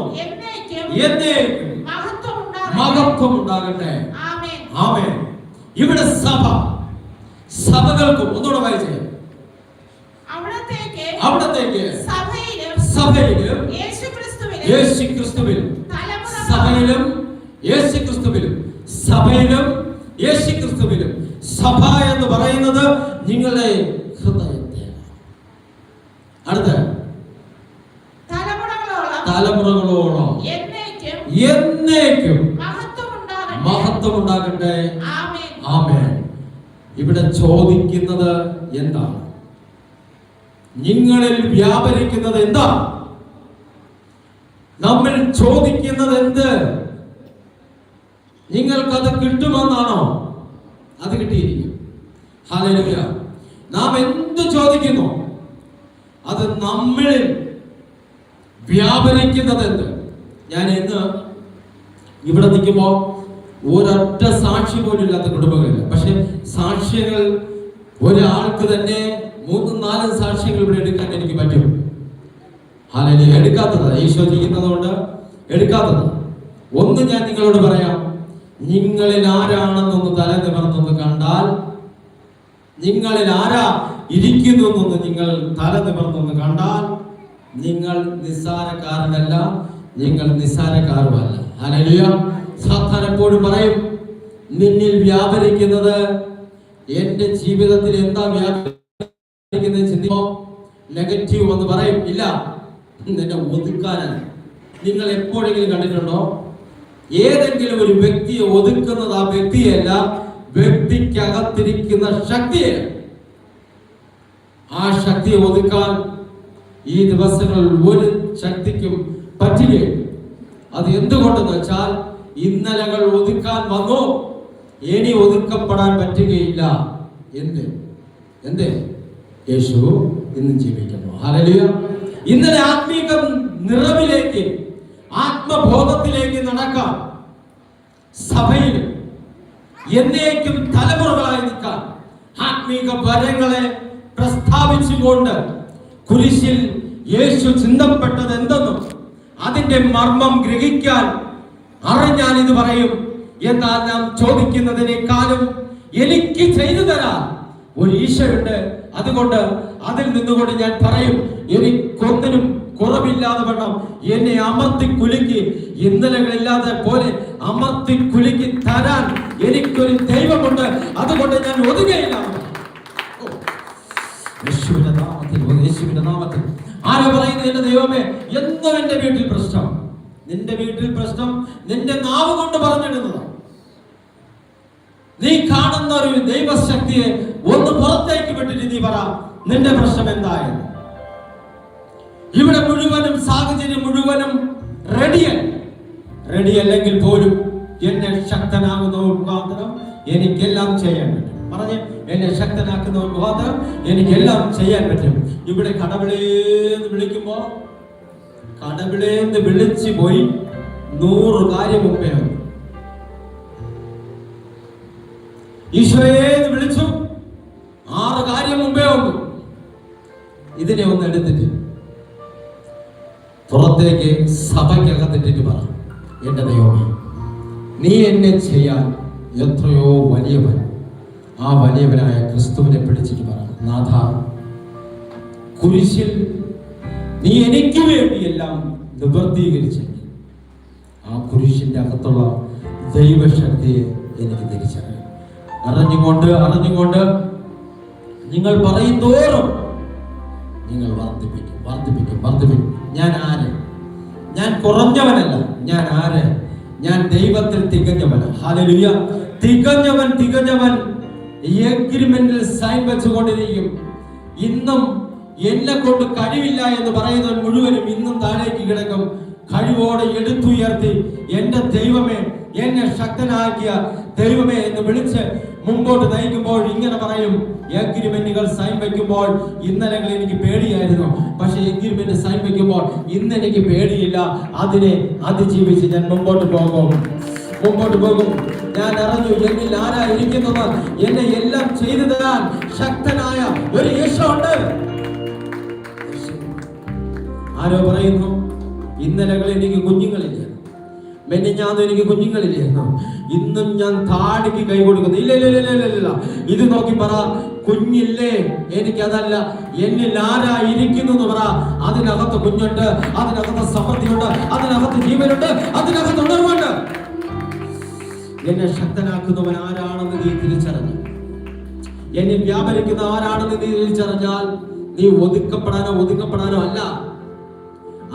എന്നേക്കും മഹത്വം ഉണ്ടാകട്ടെ. ആമേൻ. ഇവിടെ സഭകൾക്കും ഒന്നുകൂടെ വായിച്ചേ. അവിടത്തേക്ക് സഭയിലും യേശുക്രിസ്തുവിലും, സഭയിലും യേശുക്രിസ്തുവിലും, സഭയിലും യേശുക്രിസ്തുവിലും. സഭ എന്ന് പറയുന്നത് നിങ്ങളുടെ ഹൃദയത്തെ. അടുത്ത തലമുറകളോളം എന്നേക്കും മഹത്വം ഉണ്ടാകട്ടെ. ആമേൻ. ഇവിടെ ചോദിക്കുന്നത് എന്താണ്? നിങ്ങളിൽ വ്യാപരിക്കുന്നത് എന്താ? നമ്മൾ ചോദിക്കുന്നത് എന്ത്? നിങ്ങൾക്കത് കിട്ടുമെന്നാണോ? അത് കിട്ടിയിരിക്കും. ഹല്ലേലൂയ. നാം എന്ത് ചോദിക്കുന്നു അത് നമ്മളിൽ വ്യാപരിക്കുന്നത് എന്ത്? ഞാൻ ഇന്ന് ഇവിടെ നിൽക്കുമ്പോൾ ഒരൊറ്റ സാക്ഷി പോലും ഇല്ലാത്ത കുടുംബങ്ങളില്ല. പക്ഷെ സാക്ഷികൾ ഒരാൾക്ക് തന്നെ 3-4 സാക്ഷ്യങ്ങൾ ഇവിടെ എടുക്കാൻ എനിക്ക് പറ്റും. ഹല്ലേലൂയ. എടുക്കാത്തത് ഈശോ ചെയ്യുന്നതുകൊണ്ട് എടുക്കാത്തത്. ഒന്ന് ഞാൻ നിങ്ങളോട് പറയാം, നിങ്ങളിൽ ആരാണെന്നൊന്ന് തല നിവർന്നൊന്ന് കണ്ടാൽ, നിങ്ങളിൽ ആരാ ഇരിക്കുന്നു എന്നൊന്ന് നിങ്ങൾ തല നിവർന്നൊന്ന് കണ്ടാൽ, നിങ്ങൾ നിസ്സാരക്കാരനല്ല, നിങ്ങൾ നിസ്സാരക്കാരുമല്ല. ഹല്ലേലൂയ. സാത്താൻ എപ്പോഴും പറയും, നിന്നിൽ വ്യാപരിക്കുന്നത് എന്റെ ജീവിതത്തിൽ എന്താ വ്യാപരിക്കുന്നത് ചിന്തിക്കുമോ? നെഗറ്റീവ് എന്ന് പറയും. ഇല്ല, നിന്നെ ഒതുക്കാനാണ്. നിങ്ങൾ എപ്പോഴെങ്കിലും കണ്ടിട്ടുണ്ടോ ഏതെങ്കിലും ഒരു വ്യക്തിയെ ഒതുക്കുന്നത്? ആ വ്യക്തിയല്ല, വ്യക്തിക്കകത്തിരിക്കുന്ന ശക്തിയെ. ആ ശക്തിയെ ഒതുക്കാൻ ഈ ദിവസങ്ങളിൽ ഒരു ശക്തിക്കും പറ്റുകയില്ല. അത് എന്തുകൊണ്ടെന്ന് വെച്ചാൽ, ഇന്നലകൾ ഒതുക്കാൻ വന്നു, ഇനി ഒതുക്കപ്പെടാൻ പറ്റുകയില്ല. എന്ത് യേശു ഇന്നും ജീവിക്കുന്നു. ഹല്ലേലൂയ. ഇന്നലെ ആത്മീക നിറവിലേക്ക്, ആത്മബോധത്തിലേക്ക് നടക്കാൻ, സഭയിൽ എന്നേക്കും തലമുറകളായി നിൽക്കാൻ, ആത്മീക വരങ്ങളെ പ്രസ്താവിച്ചുകൊണ്ട് കുരിശിൽ യേശു ചിന്തപ്പെട്ടത് എന്തെന്നും അതിന്റെ മർമ്മം ഗ്രഹിക്കാൻ അറിഞ്ഞാൽ ഇത് പറയും. എന്നാൽ നാം ചോദിക്കുന്നതിനേക്കാളും എനിക്ക് ചെയ്തു തരാൻ ഒരു ഈശോയുണ്ട്. അതുകൊണ്ട് അതിൽ നിന്നുകൊണ്ട് ഞാൻ പറയും, എനിക്കൊന്നിനും കുറവില്ലാതെ വേണം എന്നെ അമർത്തി കുലുക്കി, ഇന്നലകളില്ലാതെ പോലെ അമർത്തി കുലുക്കി തരാൻ എനിക്കൊരു ദൈവമുണ്ട്. അതുകൊണ്ട് ഞാൻ ഒതുങ്ങയില്ല. യേശുവിന്റെ നാമത്തിൽ ആരോ പറയുന്നത്, എന്റെ ദൈവമേ, എന്നും എന്റെ വീട്ടിൽ പ്രശ്നം. നിന്റെ വീട്ടിൽ പ്രശ്നം നിന്റെ നാവ് കൊണ്ട് പറഞ്ഞിടുന്നതാണ്. നീ കാണുന്ന ഒരു ദൈവശക്തിയെ ഒന്ന് പുറത്തേക്ക് വിട്ടിട്ട് നീ പറ, നിന്റെ പ്രശ്നം എന്തായിരുന്നു? ഇവിടെ മുഴുവനും സാഹചര്യം മുഴുവനും റെഡിയല്ലെങ്കിൽ പോലും എന്നെ ശക്തനാകുന്ന മുഖാന്തരം എനിക്കെല്ലാം ചെയ്യാൻ പറ്റും. പറഞ്ഞ്, എന്നെ ശക്തനാക്കുന്ന മുഖാന്തരം എനിക്കെല്ലാം ചെയ്യാൻ പറ്റും. ഇവിടെ കടവിളേന്ന് വിളിക്കുമ്പോ, കടവിളേന്ന് വിളിച്ചു പോയി 100 കാര്യം മുമ്പേ വന്നു. ഈശോയേന്ന് വിളിച്ചു 6 കാര്യം മുമ്പേ വന്നു. ഇതിനെ ഒന്ന് എടുത്തിട്ട് പുറത്തേക്ക് സഭയ്ക്കകത്തിട്ടിട്ട് പറ, എന്റെ ദൈവമേ, നീ എന്നെ ചെയ്യാൻ എത്രയോ വലിയവൻ. ആ വലിയവനായ ക്രിസ്തുവിനെ പിടിച്ചിട്ട് പറ, നാഥ, കുരിശിൽ നീ എനിക്ക് വേണ്ടിയെല്ലാം നിവർത്തീകരിച്ചെങ്കിൽ ആ കുരിശിന്റെ അകത്തുള്ള ദൈവശക്തിയെ എനിക്ക് തിരിച്ചറിയാം. അറിഞ്ഞുകൊണ്ട് നിങ്ങൾ പറയും തോറും നിങ്ങൾ വർദ്ധിപ്പിക്കും. ഞാൻ ആര്? ഞാൻ കുറഞ്ഞവനല്ല. ഞാൻ ആര്? ഞാൻ ദൈവത്തിൽ തികഞ്ഞവൻ. ഹല്ലേലൂയ. തികഞ്ഞവൻ എഗ്രിമെന്റിൽ സൈൻ വെച്ചുകൊണ്ടിരിക്കും. ഇന്നും എന്നെ കൊണ്ട് കഴിവില്ല എന്ന് പറയുന്നവൻ മുഴുവനും ഇന്നും താഴേക്ക് കിടക്കും. കഴിവോടെ എടുത്തുയർത്തി, എന്റെ ദൈവമേ, എന്നെ ശക്തനാക്കിയ ദൈവമേ എന്ന് വിളിച്ച് മുമ്പോട്ട് നയിക്കുമ്പോൾ ഇങ്ങനെ പറയും, എഗ്രിമെന്റുകൾ സൈൻ വയ്ക്കുമ്പോൾ ഇന്നലകൾ എനിക്ക് പേടിയായിരുന്നു, പക്ഷെ എഗ്രിമെന്റ് സൈൻ വയ്ക്കുമ്പോൾ ഇന്ന് എനിക്ക് പേടിയില്ല. അതിനെ അതിജീവിച്ച് ഞാൻ മുമ്പോട്ട് പോകും. ഞാൻ അറിഞ്ഞു, എന്നിൽ ആരാ ഇരിക്കുന്നത്? എന്നെ എല്ലാം ചെയ്തു തരാൻ ശക്തനായ ഒരു യേശു ഉണ്ട്. ആരോ പറയുന്നു, ഇന്നലകൾ എനിക്ക് കുഞ്ഞുങ്ങളില്ല, മെനിഞ്ഞാന്ന് എനിക്ക് കുഞ്ഞുങ്ങളില്ലായിരുന്നു, ഇന്നും ഞാൻ താടിക്ക് കൈ കൊടുക്കുന്നു. ഇല്ല. ഇത് നോക്കി പറ, കുഞ്ഞില്ലേ? എനിക്കതല്ല, എന്നിൽ ആരാ ഇരിക്കുന്നു എന്ന് പറ. അതിനകത്ത് കുഞ്ഞുണ്ട്, അതിനകത്ത് സമൃദ്ധിയുണ്ട്, അതിനകത്ത് ജീവനുണ്ട്, അതിനകത്ത് ഉണർവുണ്ട്. എന്നെ ശക്തനാക്കുന്നവൻ ആരാണെന്ന് നീ തിരിച്ചറിഞ്ഞു, എന്നിൽ വ്യാപരിക്കുന്ന ആരാണെന്ന് നീ തിരിച്ചറിഞ്ഞാൽ നീ ഒതുക്കപ്പെടാനോ അല്ല.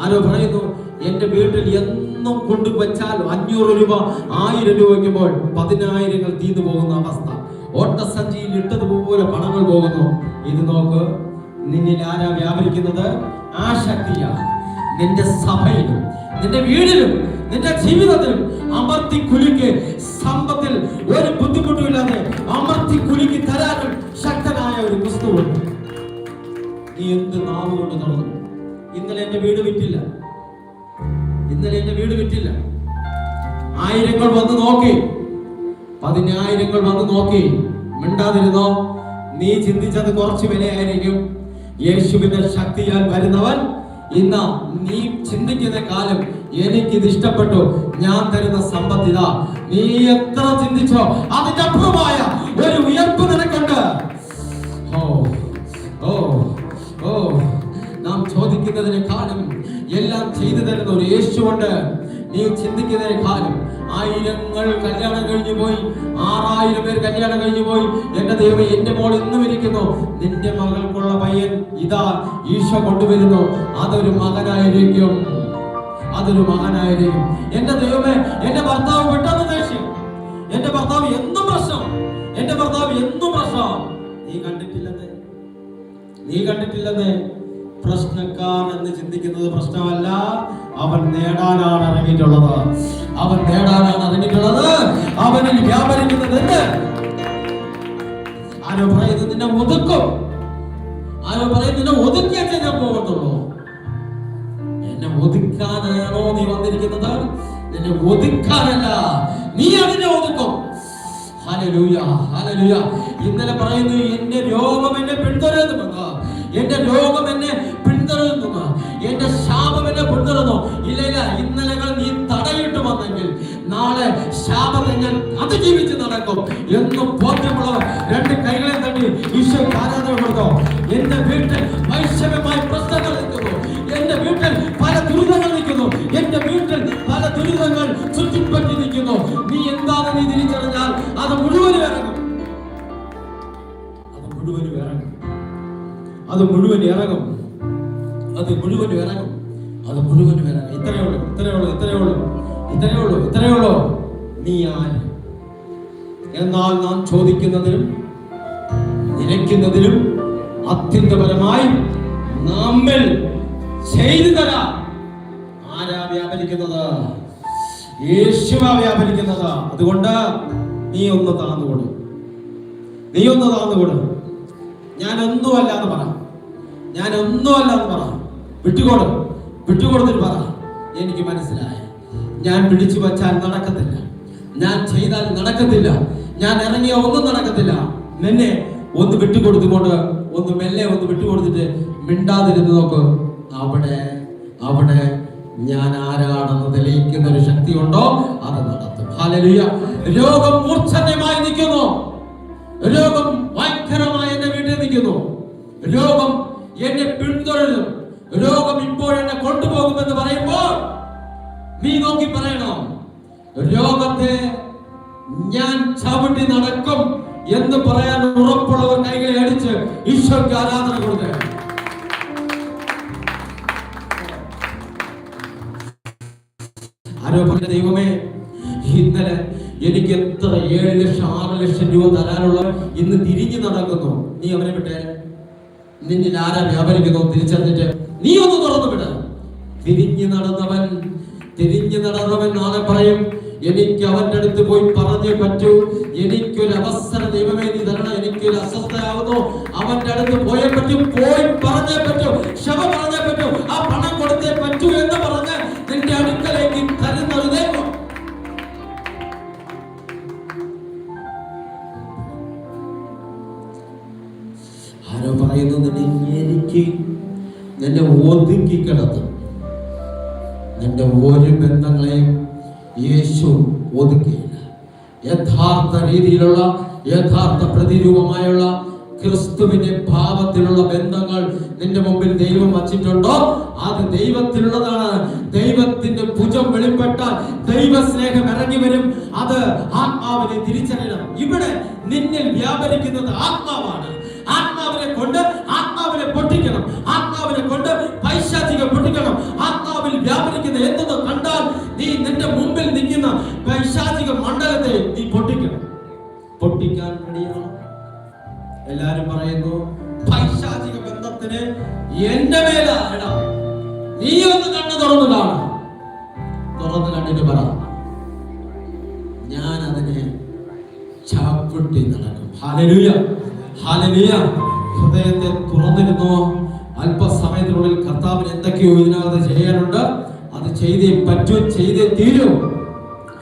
ആരോ പറയുന്നു, എന്റെ വീട്ടിൽ എന്നും കൊണ്ടുവച്ചാൽ 500 രൂപ 1000 രൂപ വയ്ക്കുമ്പോൾ 10,000 തീർന്നു പോകുന്ന അവസ്ഥ. ഓട്ടസഞ്ചിയിൽ ഇട്ടതുപോലെ പണങ്ങൾ പോകുന്നു. ഇത് നോക്ക്, നിന്നിൽ ആരാ വ്യാപരിക്കുന്നത്? ആ ശക്തിയാണ്. നിന്റെ സഭയിലും നിന്റെ വീടിലും നിന്റെ ജീവിതത്തിലും അമർത്തി കുലുക്കി, സമ്പത്തിൽ ഒരു ബുദ്ധിമുട്ടുമില്ലാതെ അമർത്തി കുലുക്കി തരാനും ശക്തനായ ഒരു ക്രിസ്തുവുണ്ട്. നീ എന്ത് നാവ് കൊണ്ട് തുറന്നു? ഇന്നലെ എന്റെ വീട് വിറ്റില്ല. 1000 വന്ന് നോക്കി, 10,000 വന്ന് നോക്കി, മിണ്ടാതിരുന്നോ? നീ ചിന്തിച്ചത് കുറച്ച് വിലയായിരിക്കും. യേശുവിന്റെ ശക്തിയാൽ വരുന്നവൻ ഇന്ന് നീ ചിന്തിക്കുന്ന കാലം എനിക്കിത് ഇഷ്ടപ്പെട്ടു, ഞാൻ തരുന്ന സമ്പത്തിത, നീ എത്ര ചിന്തിച്ചോ അതിന്റെ അപ്പുറമായ ഒരു ഉയർപ്പ് നിനക്കുണ്ട്. ഓ ഓ ഓ നാം ചോദിക്കുന്നതിനേക്കാളും എല്ലാം ചെയ്തു തരുന്ന ഒരു യേശുവുണ്ട്. നീ ചിന്തിക്കുന്നതിനേക്കാളും ആയിരങ്ങൾ കല്യാണം കഴിഞ്ഞു പോയി, 6000 പേർ കല്യാണം കഴിഞ്ഞു പോയി. എന്റെ ദൈവം, എന്റെ മോൾ ഇന്നും ഇരിക്കുന്നു. നിന്റെ മകൾക്കുള്ള പയ്യൻ ഇതാ ഈശോ കൊണ്ടുവരുന്നു. അതൊരു മകനായിരിക്കും, അതൊരു മകനായിരിക്കും. എന്റെ ദൈവമേ, എന്റെ ഭർത്താവ് പെട്ടെന്ന് ദേഷ്യം, എന്റെ ഭർത്താവ് എന്നും പ്രശ്നം, എന്റെ ഭർത്താവ് എന്നും പ്രശ്നം. നീ കണ്ടിട്ടില്ലെന്നേ, നീ കണ്ടിട്ടില്ലെന്നേ. പ്രശ്നക്കാരൻ എന്ന് ചിന്തിക്കുന്നത് പ്രശ്നമല്ല, അവൻ നേടാനാണ് ഇറങ്ങിയിട്ടുള്ളത്, അവൻ നേടാനാണ് ഇറങ്ങിയിട്ടുള്ളത്. അവനിൽ വ്യാപരിക്കുന്നത് ആരോ പറയുന്നത് നിന്നെ ഒതുക്കും, ആരോ പറയുന്നത് നിന്നെ ഒതുക്കിയാച്ചേ ഞാൻ പോകത്തുള്ളൂ. എന്നെ ഒതുക്കാനാണോ നീ വന്നിരിക്കുന്നത്? നിന്നെ ഒതുക്കാനല്ല, നീ അതിനെ ഒതുക്കും. Hallelujah, hallelujah. ഇന്നലെ പറയുന്നു, എന്റെ രോഗം എന്നെ പിന്തുടരുന്നുവെന്ന്, എന്റെ രോഗം എന്നെ പിന്തുടരുന്നു, എന്റെ ശാപം എന്നെ പിന്തുടരുന്നു. ഇല്ല ഇല്ല, ഇന്നലകൾ നീ തടയിട്ട് വന്നെങ്കിൽ നാളെ ശാപത്തെ ഞാൻ അതിജീവിച്ച് നടക്കും എന്നും ബോധ്യമുള്ളവർ 2 കൈകളെ തട്ടി ഈശോയ്ക്ക് ആരാധന കൊടുത്തോ. എന്റെ വീട്ടിൽ വൈഷമ്യമായ പ്രശ്നങ്ങൾ നിൽക്കുന്നു, എന്റെ വീട്ടിൽ പല ദുരിതങ്ങൾ നിൽക്കുന്നു, എന്റെ വീട്ടിൽ പല ദുരിതങ്ങൾ ചുറ്റിപ്പറ്റി നിൽക്കുന്നു. നീ എന്താണ് നീ തിരിച്ചറിഞ്ഞാൽ അത് മുഴുവനും ഇറങ്ങും, അത് മുഴുവനും ഇറങ്ങും, അത് മുഴുവൻ ഇറങ്ങും, അത് മുഴുവൻ ഇറങ്ങും, അത് മുഴുവൻ ഇറങ്ങും. ഇത്രയേ ഉള്ളൂ, ഇത്രയേ ഉള്ളൂ, ഇത്രയേ ഉള്ളൂ, ഇത്രയേ ഉള്ളൂ, ഇത്രയേ ഉള്ളൂ. നീ ആര്? എന്നാൽ നാം ചോദിക്കുന്നതിലും നിലയ്ക്കുന്നതിലും അത്യന്തപരമായി നമ്മിൽ ചെയ്തു തരാം. ആരാ വ്യാപരിക്കുന്നത്? യേശുവാ വ്യാപരിക്കുന്നത്. അതുകൊണ്ട് നീ ഒന്ന് താന്നുകൊടു, നീ ഒന്ന് താന്നുകൊടു. ഞാനൊന്നുമല്ല എന്ന് പറ, ഞാനൊന്നുമല്ല എന്ന് പറ. വിട്ടുകൊടു, വിട്ടുകൊടുത്തിട്ട് പറ, എനിക്ക് മനസ്സിലായി, ഞാൻ പിടിച്ചു വച്ചാൽ നടക്കത്തില്ല, ഞാൻ ചെയ്താൽ നടക്കത്തില്ല, ഞാൻ ഇറങ്ങിയ ഒന്നും നടക്കത്തില്ല. നിന്നെ ഒന്ന് വിട്ടുകൊടുത്തുകൊണ്ട് ഒന്ന് മെല്ലെ ഒന്ന് വിട്ടുകൊടുത്തിട്ട് മിണ്ടാതിരുന്ന് നോക്ക്. അവിടെ അവിടെ ഞാൻ ആരാണെന്ന് തെളിയിക്കുന്ന ഒരു ശക്തി ഉണ്ടോ, അത് നടത്തും. ഹല്ലേലൂയ. രോഗം മൂർച്ഛന്യമായി നിൽക്കുന്നു, രോഗം ഭയങ്കരമായി എന്റെ വീട്ടിൽ നിൽക്കുന്നു, രോഗം എന്നെ പിന്തുടരുന്നു, രോഗം ഇപ്പോൾ എന്നെ കൊണ്ടുപോകുമെന്ന് പറയുമ്പോൾ നീ നോക്കി പറയണം, രോഗത്തെ ഞാൻ ചവിട്ടി നടക്കും എന്ന് പറയാൻ ഉറപ്പുള്ളവർ കൈകളെ അടിച്ച് ഈശോയ്ക്ക് ആരാധന കൊടുക്കുക. ആരോ പറഞ്ഞ, ദൈവമേ, ഇന്നലെ എനിക്ക് എത്ര 7 ലക്ഷം 6 ലക്ഷം രൂപ തരാനുള്ള ഇന്ന് തിരിഞ്ഞു നടക്കുന്നു. നീ അവനെ വിട്ടേ. നിന്നിൽ ആരാ വ്യാപരിക്കുന്നു തിരിച്ചറിഞ്ഞിട്ട് നീ ഒന്ന് തുറന്നു വിട. തിരിഞ്ഞു നടന്നവൻ നാളെ പറയും, എനിക്ക് അവന്റെ അടുത്ത് പോയി പറഞ്ഞേ പറ്റൂ, എനിക്കൊരു അവസരം ദൈവമേ നീ തരണം, എനിക്കൊരു അസ്വസ്ഥയാവുന്നു, അവന്റെ അടുത്ത് പോയേ പറ്റൂ, പോയി പറഞ്ഞേ പറ്റൂ, ക്ഷമ പറഞ്ഞേ പറ്റൂ, ആ പണം കൊടുത്തേ പറ്റൂ എന്ന് പറഞ്ഞ് നിന്റെ അടുക്കലേക്ക് തരുന്നത് ദൈവം. ആരോ പറയുന്നു, എനിക്ക് നിന്നെ ഒതുക്കി കിടത്തും. നിന്റെ ഒരു ബന്ധങ്ങളെയും യേശു ഒതുക്കിയില്ല. യഥാർത്ഥ രീതിയിലുള്ള, യഥാർത്ഥ പ്രതിരൂപമായുള്ള ക്രിസ്തുവിന്റെ ഭാവത്തിലുള്ള ബന്ധങ്ങൾ നിന്റെ മുമ്പിൽ ദൈവം വച്ചിട്ടുണ്ടോ, അത് ദൈവത്തിലുള്ളതാണ്. ദൈവത്തിന്റെ ഭുജം വെളിപ്പെട്ടാൽ ദൈവസ്നേഹം ഇറങ്ങി വരും. അത് ആത്മാവിനെ തിരിച്ചറിയണം. ഇവിടെ നിന്നിൽ വ്യാപരിക്കുന്നത് ആത്മാവാണ്. ആത്മാവിനെ കൊണ്ട് ആത്മാവിനെ പൊട്ടിക്കണം, ആത്മാവിനെ കൊണ്ട് പൈശാചികം പൊട്ടിക്കണം. ആത്മാവിൽ വ്യാപരിക്കുന്ന എന്തെന്ന് കണ്ടാൽ നീ നിന്റെ മുമ്പിൽ നിൽക്കുന്ന പൈശാചിക മണ്ഡലത്തെ നീ പൊട്ടിക്കണം. പൊട്ടിക്കാൻ റെഡിയാണോ? എല്ലാരും പറയുന്നു, പൈശാചിക ബന്ധത്തിന് എന്റെ മേലാണ്. നീ ഒന്ന് കണ്ണ് തുറന്നു കാണും, തുറന്നു കണ്ടിട്ട് പറ, ഞാൻ അതിനെ ചവിട്ടി നടക്കും. Hallelujah, hallelujah. ഹൃദയത്തെ തുറന്നിരുന്നോ, അല്പസമയത്തിനുള്ളിൽ കർത്താവിന് എന്തൊക്കെയോ ഇതിനകത്ത് ചെയ്യാനുണ്ട്. അത് ചെയ്തേ പറ്റൂ, ചെയ്തേ തീരൂ.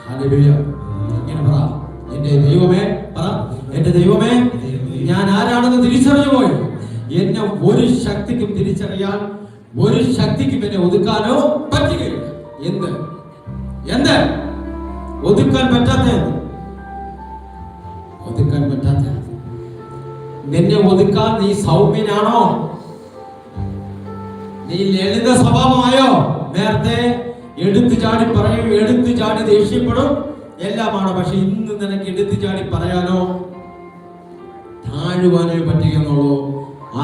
ഹല്ലേലൂയ. ഇങ്ങനെ പറ, എന്റെ ദൈവമേ, പറ, എന്റെ ദൈവമേ, ഞാൻ ആരാണെന്ന് തിരിച്ചറിഞ്ഞു പോയി. എന്നെ ഒരു ശക്തിക്കും തിരിച്ചറിയാൻ ഒരു ശക്തിക്ക് പിന്നെ ഒതുക്കാനോ പറ്റുകയില്ല. എന്ത് എന്ത് ഒതുക്കാൻ പറ്റാത്ത, ഒതുക്കാൻ പറ്റാത്ത. നിന്നെ ഒതുക്കാൻ നീ സൗമ്യനാണോ? നീ ലളിത സ്വഭാവമായോ? നേരത്തെ എടുത്തു ചാടി പറയും, എടുത്തു ചാടി ദേഷ്യപ്പെടും, എല്ലാമാണ്. പക്ഷെ ഇന്ന് നിനക്ക് എടുത്തു ചാടി പറയാനോ താഴുവാനോ പറ്റുകയെന്നുള്ളൂ.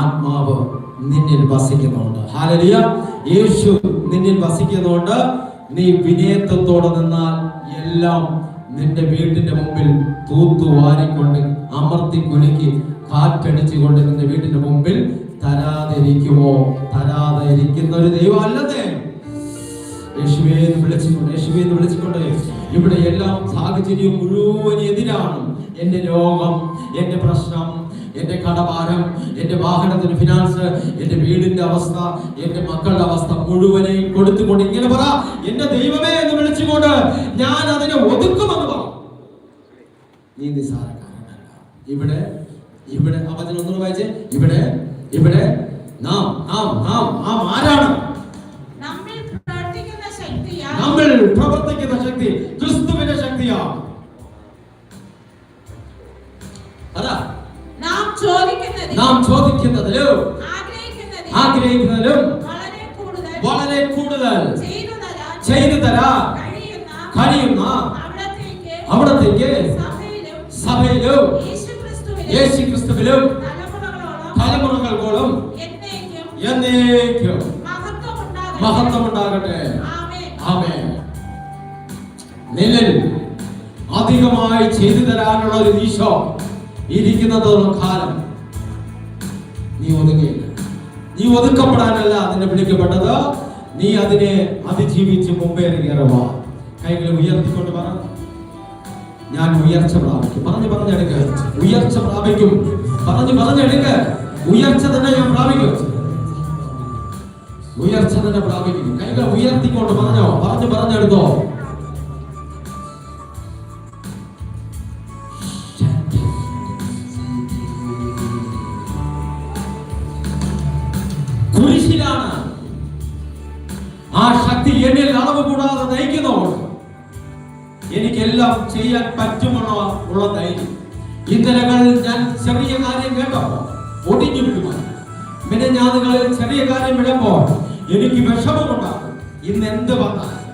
ആത്മാവ് നിന്നിൽ വസിക്കുന്നുണ്ട്. ഹല്ലേലൂയ. യേശു നിന്നിൽ വസിക്കുന്നുണ്ട്. നീ വിനയത്വത്തോടെ നിന്നാൽ എല്ലാം നിന്റെ വീട്ടിന്റെ മുമ്പിൽ തൂത്തുവാരിക്കൊണ്ട് അമർത്തി കുലുക്കി കാറ്റടിച്ചുകൊണ്ട് നിന്റെ വീട്ടിന്റെ മുമ്പിൽ തരാതെ ഇരിക്കുമോ? തരാതെ ഇരിക്കുന്ന ഒരു ദൈവം അല്ലതേ. യേശുവേ എന്ന് വിളിച്ചുകൊണ്ട്, യേശുവേ എന്ന് വിളിച്ചുകൊണ്ട് ഇവിടെ എല്ലാം സാഹചര്യം മുഴുവൻ എതിരാണ്. എന്റെ രോഗം, എന്റെ പ്രശ്നം, എന്റെ കടഭാരം, എന്റെ വാഹനത്തിന് ഫിനാൻസ്, എന്റെ വീടിന്റെ അവസ്ഥ, എന്റെ മക്കളുടെ അവസ്ഥ മുഴുവനെയും കൊടുത്തുകൊണ്ട് ഇങ്ങനെ പറ, എന്റെ ദൈവമേ എന്ന് വിളിച്ചുകൊണ്ട് ഞാൻ അതിനെ ഒതുക്കുമെന്ന് പറ. നീ നിസ്സാരക്കാരനല്ല. ഇവിടെ ഇവിടെ അവചനം ഒന്നുകൂടെ വായിച്ചേ. ഇവിടെ ഇവിടെ നാം നാം നാം നാം ആരാണ്? നമ്മൾ പ്രവർത്തിക്കുന്ന ശക്തി ക്രിസ്തുവിന്റെ ശക്തിയാണ്. അതാ നാം ചോദിക്കുന്നതിലും ആഗ്രഹിക്കുന്നതിലും വളരെ കൂടുതൽ ചെയ്തു തരാൻ കഴിയുന്ന അവിടത്തേക്ക് സഭയിലും യേശുക്രിസ്തുവിലും തലമുറകളോളം എന്നേക്കും മഹത്വമുണ്ടാകട്ടെ. ആമേൻ. നിന്നിൽ അധികമായി ചെയ്തു തരാനുള്ള ഒരു ഈശോ ഇരിക്കുന്നതോളം കാലം നീ ഒതുങ്ങയില്ല. നീ ഒതുക്കപ്പെടാനല്ല അതിനെ വിളിക്കപ്പെട്ടത്. നീ അതിനെ അതിജീവിച്ച് മുമ്പേറുകയറുവാ. കൈകളെ ഉയർത്തിക്കൊണ്ട് പറ, ഞാൻ ഉയർച്ച പ്രാപിക്കും. പറഞ്ഞെടുക്ക, ഉയർച്ച പ്രാപിക്കും. പറഞ്ഞെടുക്ക, ഉയർച്ച തന്നെ ഞാൻ പ്രാപിക്കും. ഉയർച്ച തന്നെ പ്രാപിക്കും. കൈകൾ ഉയർത്തിക്കൊണ്ട് പറഞ്ഞെടുത്തോ. കുരിശിലാണ് ആ ശക്തി എന്നിൽ അളവ് കൂടാതെ നയിക്കുന്നതുകൊണ്ട് എനിക്കെല്ലാം ചെയ്യാൻ പറ്റുമെന്നുള്ള ധൈര്യം. ഇന്നലകൾ ഞാൻ ചെറിയ കാര്യം കേട്ടപ്പോ ഒടിഞ്ഞു വിടുമാണ്. മിനിഞ്ഞാന്നുകളിൽ ചെറിയ കാര്യം വിടുമ്പോൾ എനിക്ക് വിഷമമുണ്ടാകും. ഇന്ന് എന്ത് വന്നാലും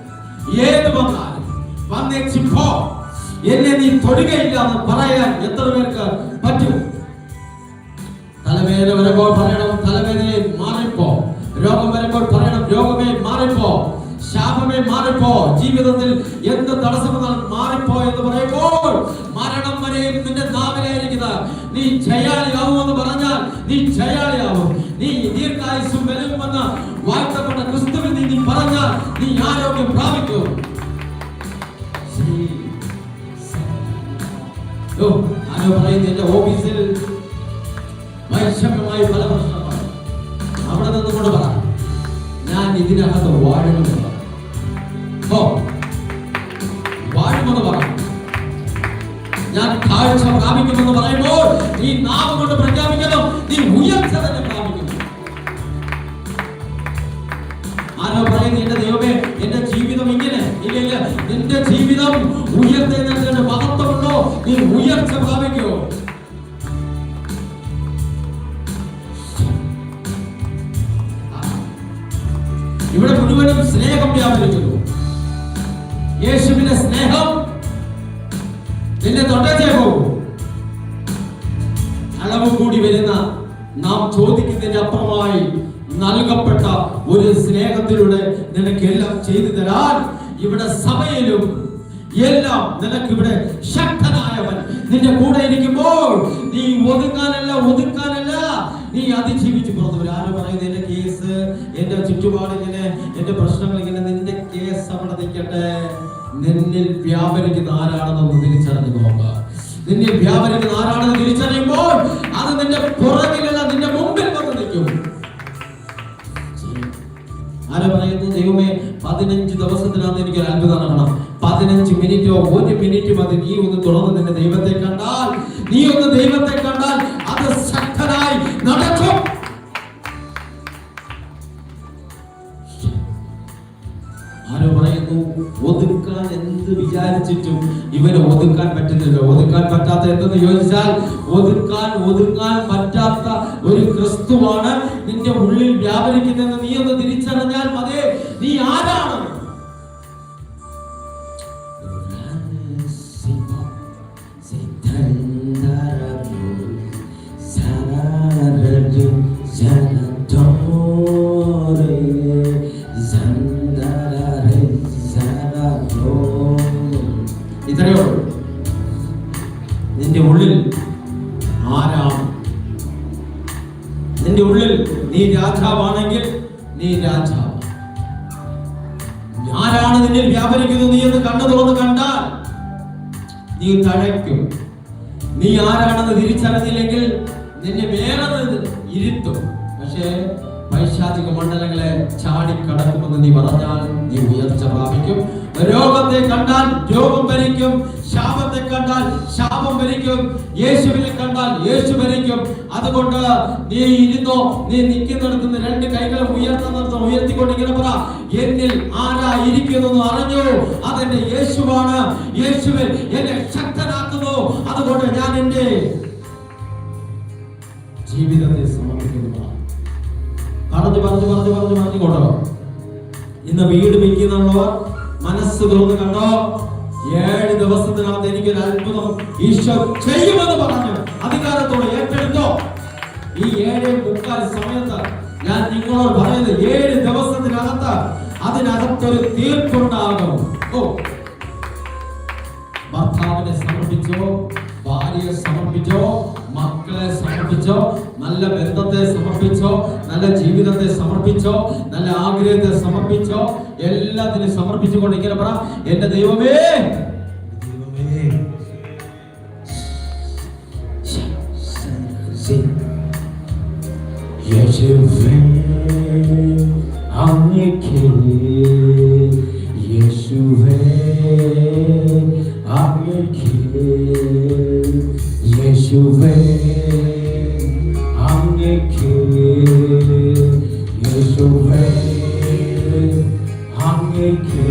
ഏത് വന്നാലും വന്നേച്ചിപ്പോ എന്നെ നീ തൊടുകയില്ല എന്ന് പറയാൻ എത്ര പേർക്ക് പറ്റും? തലവേദന വരുമ്പോൾ പറയണം, തലവേദനയെ മാറിപ്പോ. രോഗം വരുമ്പോൾ പറയണം, രോഗമേ മാറിപ്പോ. ശാപമേ മാറിപ്പോ. ജീവിതത്തിൽ എന്ത് തടസ്സം വന്നാലും മാറിപ്പോ എന്ന് പറയുമ്പോൾ മരണം വരെയും നിന്റെ നാവിലായിരിക്കുന്ന നീ ജയാളിയാവുമെന്ന് പറഞ്ഞാൽ നീ ജയാളിയാവും. നീ ദീർഘായുസ്സും ബലവുമെന്ന് വാഴ്ത്തപ്പെട്ട ക്രിസ്തുവിൽ നീ പറഞ്ഞാൽ നീ ആരോഗ്യം പ്രാപിക്കും. ആരോ പറയുന്നത് എന്റെ ഓഫീസിൽ വൈഷമ്യമായി പല പ്രശ്നമാണ്. അവിടെ നിന്നുകൊണ്ട് പറ, ഞാൻ ഇതിനകത്ത് വാഴുമെന്ന് പറ. വാഴുമെന്ന് പറ. ഞാൻ കാഴ്ച പ്രാപിക്കുമെന്ന് പറയുമ്പോൾ നീ നാവ് കൊണ്ട് പ്രഖ്യാപിക്കണം, നീ ഉയർച്ച തന്നെ പ്രാപിക്കുന്നു. ആരോ പറയുന്നത് എന്റെ ദൈവമേ എന്റെ ജീവിതം ഇങ്ങനെ ഇല്ല. നിന്റെ ജീവിതം ഉയർത്തേണ്ടതിന്റെ മഹത്വമുണ്ടോ? നീ ഉയർച്ച പ്രാപിക്കോ? ഇവിടെ മുഴുവനും സ്നേഹം വ്യാപരിക്കുന്നു. യേശുവിന്റെ സ്നേഹം നിന്നെ തൊട്ടേ പോകും. അളവ് കൂടി വരുന്ന നാം ചോദിക്കുന്നതിന് അപ്പുറമായി നൽകപ്പെട്ട ഒരു സ്നേഹത്തിലൂടെ നിനക്ക് എല്ലാം ചെയ്തു തരാൻ ഇവിടെ സഭയിലും എല്ലാം നിനക്കിവിടെ ശക്തനായവൻ നിന്റെ കൂടെ ഇരിക്കുമ്പോൾ നീ ഒതുക്കാനല്ല നീ അതിജീവിച്ച് പുറത്തു വരും. ആരും പറയുന്നത് എന്റെ കേസ്, എന്റെ ചുറ്റുപാട് ഇങ്ങനെ, എന്റെ പ്രശ്നങ്ങൾ ഇങ്ങനെ, നിന്റെ കേസ് അവിടെ നിൽക്കട്ടെ. നിന്നിൽ വ്യാപരിക്കുന്ന ആരാണെന്ന് തിരിച്ചറിഞ്ഞു നോക്കുക. നിന്നിൽ വ്യാപരിക്കുന്ന ആരാണെന്ന് തിരിച്ചറിയുമ്പോൾ അത് നിന്റെ പുറകിലല്ല നിന്റെ മുമ്പിൽ വന്ന് നിൽക്കും. ആരോ പറയുന്നു ദൈവമേ 15 ദിവസത്തിനകത്ത് എനിക്ക് ഒരു അത്ഭുതം നടക്കണം. 15 മിനിറ്റോ 1 മിനിറ്റ് മതി. നീ ഒന്ന് തുറന്ന് നിന്റെ ദൈവത്തെ കണ്ടാൽ, നീ ഒന്ന് ദൈവത്തെ കണ്ടാൽ അത് ശക്തനായി നടക്കും. ഞാൻ എന്ത് വിചാരിച്ചിട്ടും ഇവനെ ഒതുക്കാൻ പറ്റുന്നില്ല. ഒതുക്കാൻ പറ്റാത്ത എന്തെന്ന് ചോദിച്ചാൽ ഒതുങ്ങാൻ പറ്റാത്ത ഒരു ക്രിസ്തുവാണ് നിന്റെ ഉള്ളിൽ വ്യാപരിക്കുന്നതെന്ന് നീ ഒന്ന് തിരിച്ചറിഞ്ഞാൽ മതി. നീ ആരാണ്? ഇത്രയോ നിന്റെ ഉള്ളിൽ ആരാണ്? നിന്റെ ഉള്ളിൽ നീ രാജാവാണെങ്കിൽ നീ രാജാവ്. ആരാണ് നിന്നിൽ വ്യാപരിക്കുന്നത് നീ എന്ന് കണ്ണു തുറന്ന് കണ്ടാൽ നീ തഴയ്ക്കും. നീ ആരാണെന്ന് തിരിച്ചറിഞ്ഞില്ലെങ്കിൽ നിന്നെ വേറെ ഇരുത്തും. പക്ഷേ പൈശാചിക മണ്ഡലങ്ങളെ ചാടിക്കടക്കുമെന്ന് നീ പറഞ്ഞാൽ നീ ഉയർച്ച പ്രാപിക്കും. രോഗത്തെ കണ്ടാൽ രോഗം ഭരിക്കും, ശാപത്തെ കണ്ടാൽ ശാപം ഭരിക്കും, യേശുവിനെ കണ്ടാൽ യേശു ഭരിക്കും. അതുകൊണ്ട് നീ ഇരുന്നോ, നീ നിൽക്കുന്നിടത്ത് രണ്ട് കൈകളും ഉയർത്തിക്കൊണ്ട് ഇങ്ങനെ പറ, എന്നിൽ ആരാ ഇരിക്കുന്നു അറിഞ്ഞു, അതെന്റെ യേശുവാണ്. യേശുവിൽ എന്നെ ശക്തനാക്കുന്നു. അതുകൊണ്ട് ഞാൻ എന്റെ ജീവിതത്തെ സമർപ്പിക്കുന്നതാണ്. പറഞ്ഞു കൊണ്ടോ. ഇന്ന് വീട് വിൽക്കുന്നുള്ളവർ മനസ്സ് തുറന്ന് കണ്ടോ, 7 ദിവസത്തിനകത്ത് എനിക്കൊരു അത്ഭുതം ഈശോ ചെയ്യുമെന്ന് പറഞ്ഞു അധികാരത്തോടെ ഏറ്റെടുത്തോ. ഈ 7:45 സമയത്ത് ഞാൻ നിങ്ങളോട് പറയുന്നത് 7 ദിവസത്തിനകത്ത് അതിനകത്തൊരു തീർപ്പുണ്ടാകും. ഭർത്താവിനെ സമർപ്പിച്ചോ, ഭാര്യയെ സമർപ്പിച്ചോ, മക്കളെ സമർപ്പിച്ചോ, നല്ല ബന്ധത്തെ സമർപ്പിച്ചോ, നല്ല ജീവിതത്തെ സമർപ്പിച്ചോ, നല്ല ആഗ്രഹത്തെ സമർപ്പിച്ചോ, എല്ലാത്തിനും സമർപ്പിച്ചുകൊണ്ട് ഇങ്ങനെ പറ, എന്റെ ദൈവമേ, യേശുവേ അങ്ങേക്ക്, യേശുവേ അങ്ങേക്ക്, യേശുവേ അങ്ങേക്ക്, യേശുവേ അങ്ങേക്ക്.